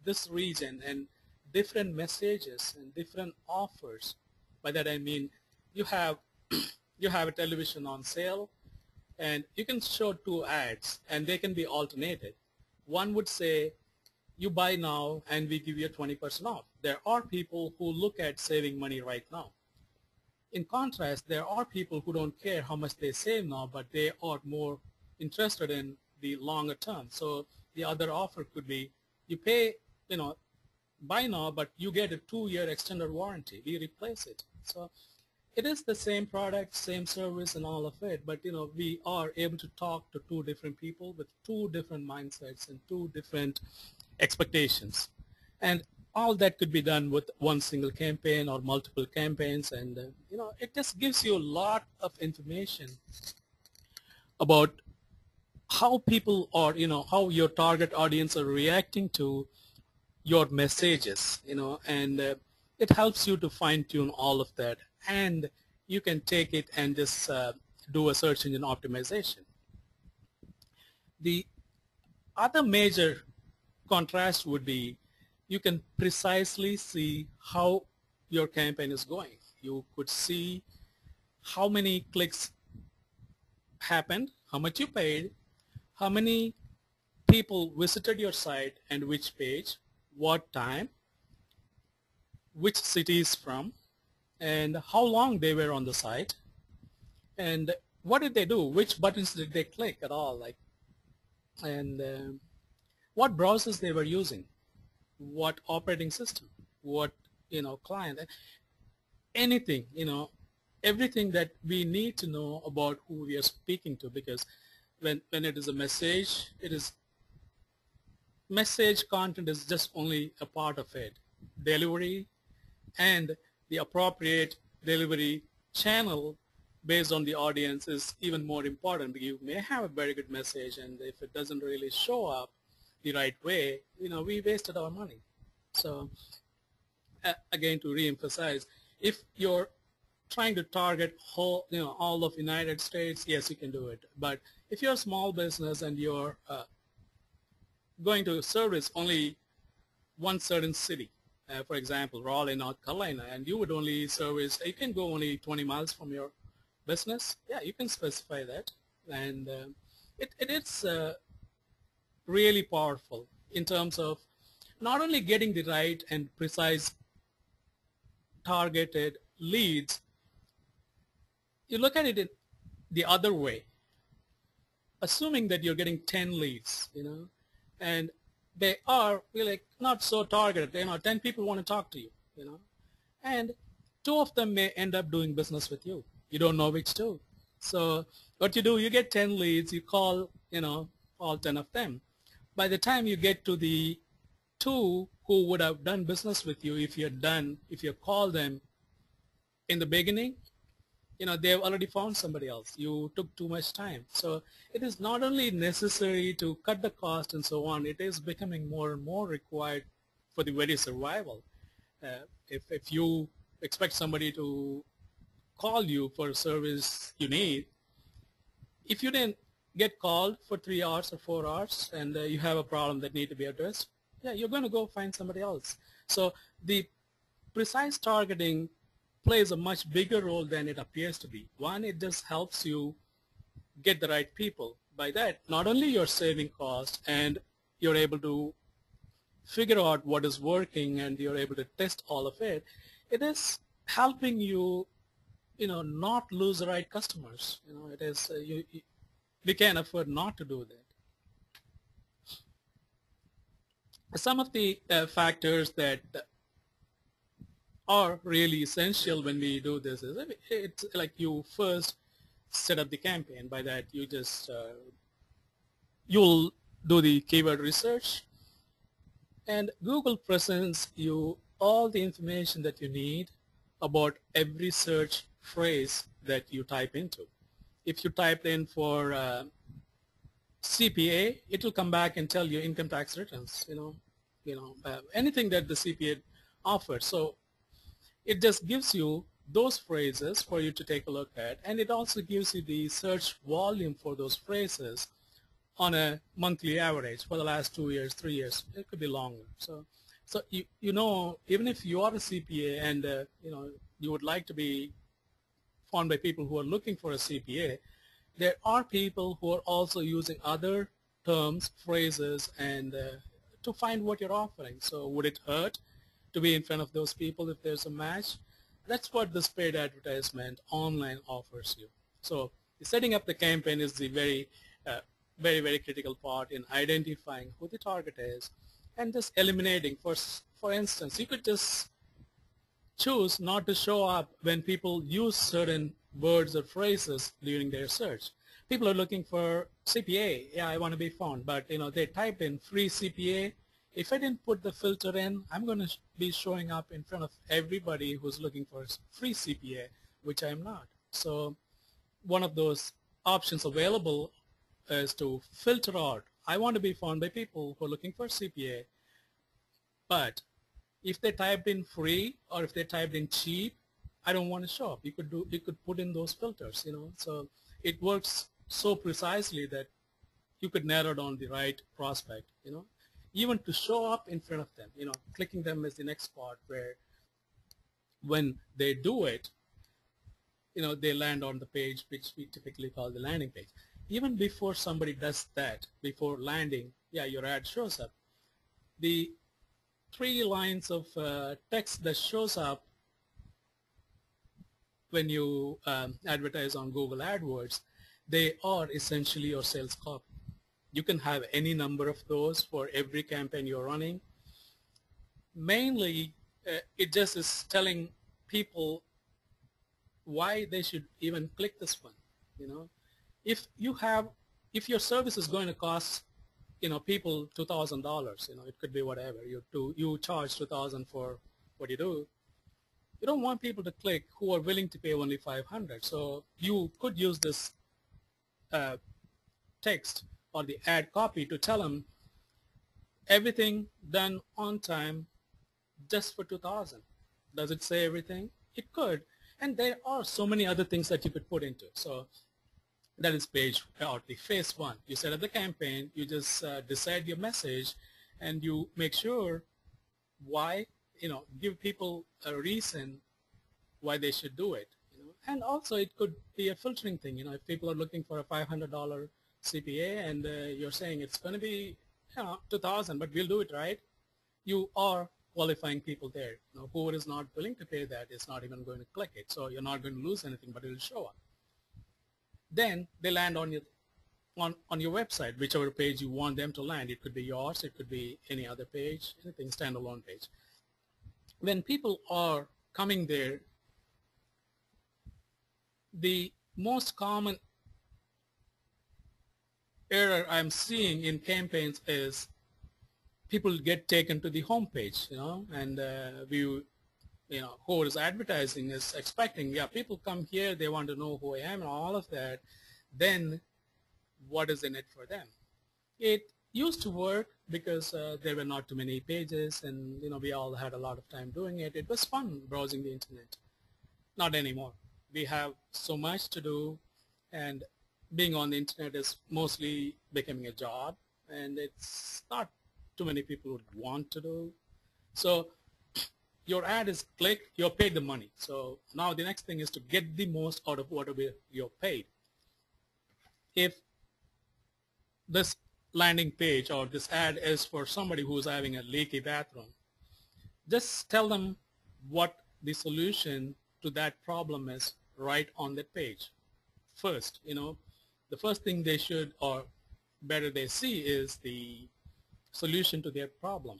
this region and different messages and different offers. By that I mean you have you have a television on sale, and you can show two ads and they can be alternated. One would say, you buy now and we give you 20% off. There are people who look at saving money right now. In contrast, there are people who don't care how much they save now, but they are more interested in the longer term. So the other offer could be, you pay, buy now, but you get a 2-year extended warranty. We replace it. So it is the same product, same service and all of it, but we are able to talk to two different people with two different mindsets and two different expectations. And all that could be done with one single campaign or multiple campaigns, and it just gives you a lot of information about how people are, how your target audience are reacting to your messages, and it helps you to fine-tune all of that, and you can take it and just do a search engine optimization. The other major contrast would be, you can precisely see how your campaign is going. You could see how many clicks happened, how much you paid, how many people visited your site and which page, what time, which cities from, and how long they were on the site, and what did they do, which buttons did they click at all, and what browsers they were using, what operating system, what client, anything, everything that we need to know about who we are speaking to, because when it is a message, message content is just only a part of it. Delivery and the appropriate delivery channel based on the audience is even more important. You may have a very good message, and if it doesn't really show up the right way, we wasted our money. So again, to re-emphasize, if you're trying to target all of United States, yes, you can do it. But if you're a small business and you're going to service only one certain city, for example, Raleigh, North Carolina, and you would only service, you can go only 20 miles from your business, yeah, you can specify that. And it is really powerful in terms of not only getting the right and precise targeted leads. You look at it in the other way. Assuming that you're getting 10 leads, and they are really not so targeted, 10 people want to talk to you, and 2 of them may end up doing business with you. You don't know which 2. So what you do, you get 10 leads, you call, all 10 of them. By the time you get to the 2 who would have done business with you, if you call them in the beginning, they've already found somebody else. You took too much time. So it is not only necessary to cut the cost and so on, it is becoming more and more required for the very survival. If you expect somebody to call you for a service you need, if you didn't get called for 3 hours or 4 hours and you have a problem that need to be addressed, yeah, you're going to go find somebody else. So the precise targeting plays a much bigger role than it appears to be. One, it just helps you get the right people. By that, not only you're saving cost and you're able to figure out what is working and you're able to test all of it, it is helping you, not lose the right customers. It is, we can't afford not to do that. Some of the factors that are really essential when we do this is, it's like you first set up the campaign. By that, you just you'll do the keyword research, and Google presents you all the information that you need about every search phrase that you type into. If you type in for CPA, it will come back and tell you income tax returns, anything that the CPA offers. So it just gives you those phrases for you to take a look at, and it also gives you the search volume for those phrases on a monthly average for the last 2 years, 3 years. It could be longer. So you know, even if you are a CPA and you know, you would like to be found by people who are looking for a CPA, there are people who are also using other terms, phrases, and to find what you're offering. So would it hurt to be in front of those people if there's a match? That's what this paid advertisement online offers you. So setting up the campaign is the very critical part in identifying who the target is and just eliminating. For instance, you could just choose not to show up when people use certain words or phrases during their search. People are looking for CPA. Yeah, I want to be found. But, you know, they type in free CPA. If I didn't put the filter in, I'm going to be showing up in front of everybody who's looking for free CPA, which I'm not. So one of those options available is to filter out. I want to be found by people who are looking for CPA, but if they typed in free or if they typed in cheap, I don't want to show up. You could put in those filters, you know. So it works so precisely that you could narrow down the right prospect, you know. Even to show up in front of them, you know, clicking them is the next part where when they do it, you know, they land on the page which we typically call the landing page. Even before somebody does that, before landing, yeah, your ad shows up. The 3 lines of text that shows up when you advertise on Google AdWords, they are essentially your sales copy. You can have any number of those for every campaign you're running. Mainly, it just is telling people why they should even click this one. You know, if your service is going to cost, you know, people $2,000, you know, it could be whatever. You charge $2,000 for what you do. You don't want people to click who are willing to pay only $500. So you could use this text or the ad copy to tell them everything done on time just for $2,000. Does it say everything? It could. And there are so many other things that you could put into it. So that is page or the phase 1. You set up the campaign, you just decide your message, and you make sure why, you know, give people a reason why they should do it. You know? And also it could be a filtering thing. You know, if people are looking for a $500 CPA and you're saying it's going to be, you know, $2,000, but we'll do it, right? You are qualifying people there. You know, whoever is not willing to pay that is not even going to click it. So you're not going to lose anything, but it will show up. Then they land on your website, whichever page you want them to land. It could be yours, it could be any other page, anything, standalone page. When people are coming there, the most common error I'm seeing in campaigns is people get taken to the home page, you know, and you know, who is advertising is expecting, yeah, people come here, they want to know who I am and all of that. Then what is in it for them? It used to work because there were not too many pages, and, you know, we all had a lot of time doing it. It was fun browsing the internet. Not anymore. We have so much to do, and being on the internet is mostly becoming a job, and it's not too many people would want to do. So your ad is clicked, you're paid the money. So now the next thing is to get the most out of whatever you're paid. If this landing page or this ad is for somebody who's having a leaky bathroom, just tell them what the solution to that problem is right on that page. First, you know, the first thing they should, or better they see, is the solution to their problem.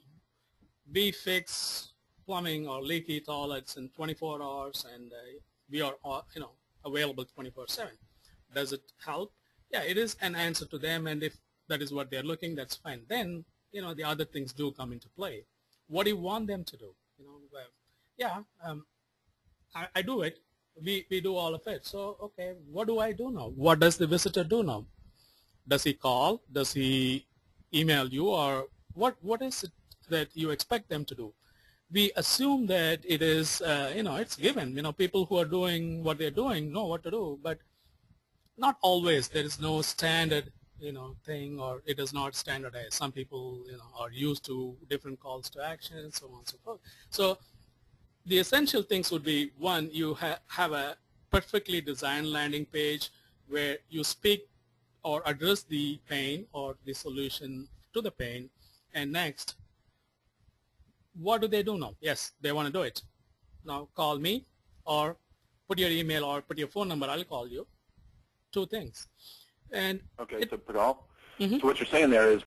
We fix plumbing or leaky toilets in 24 hours, and we are, you know, available 24/7. Does it help? Yeah, it is an answer to them, and if that is what they're looking, that's fine. Then, you know, the other things do come into play. What do you want them to do? You know, well, yeah, I do it. We do all of it. So, okay, what do I do now? What does the visitor do now? Does he call? Does he email you? Or what is it that you expect them to do? We assume that it is, you know, it's given. You know, people who are doing what they're doing know what to do, but not always. There is no standard thing, or it is not standardized. Some people, are used to different calls to action, so on and so forth. So the essential things would be, one, you have a perfectly designed landing page where you speak or address the pain or the solution to the pain. And next, what do they do now? Yes, they want to do it. Now call me, or put your email, or put your phone number, I'll call you. Two things. And okay, so Padal, so what you're saying there is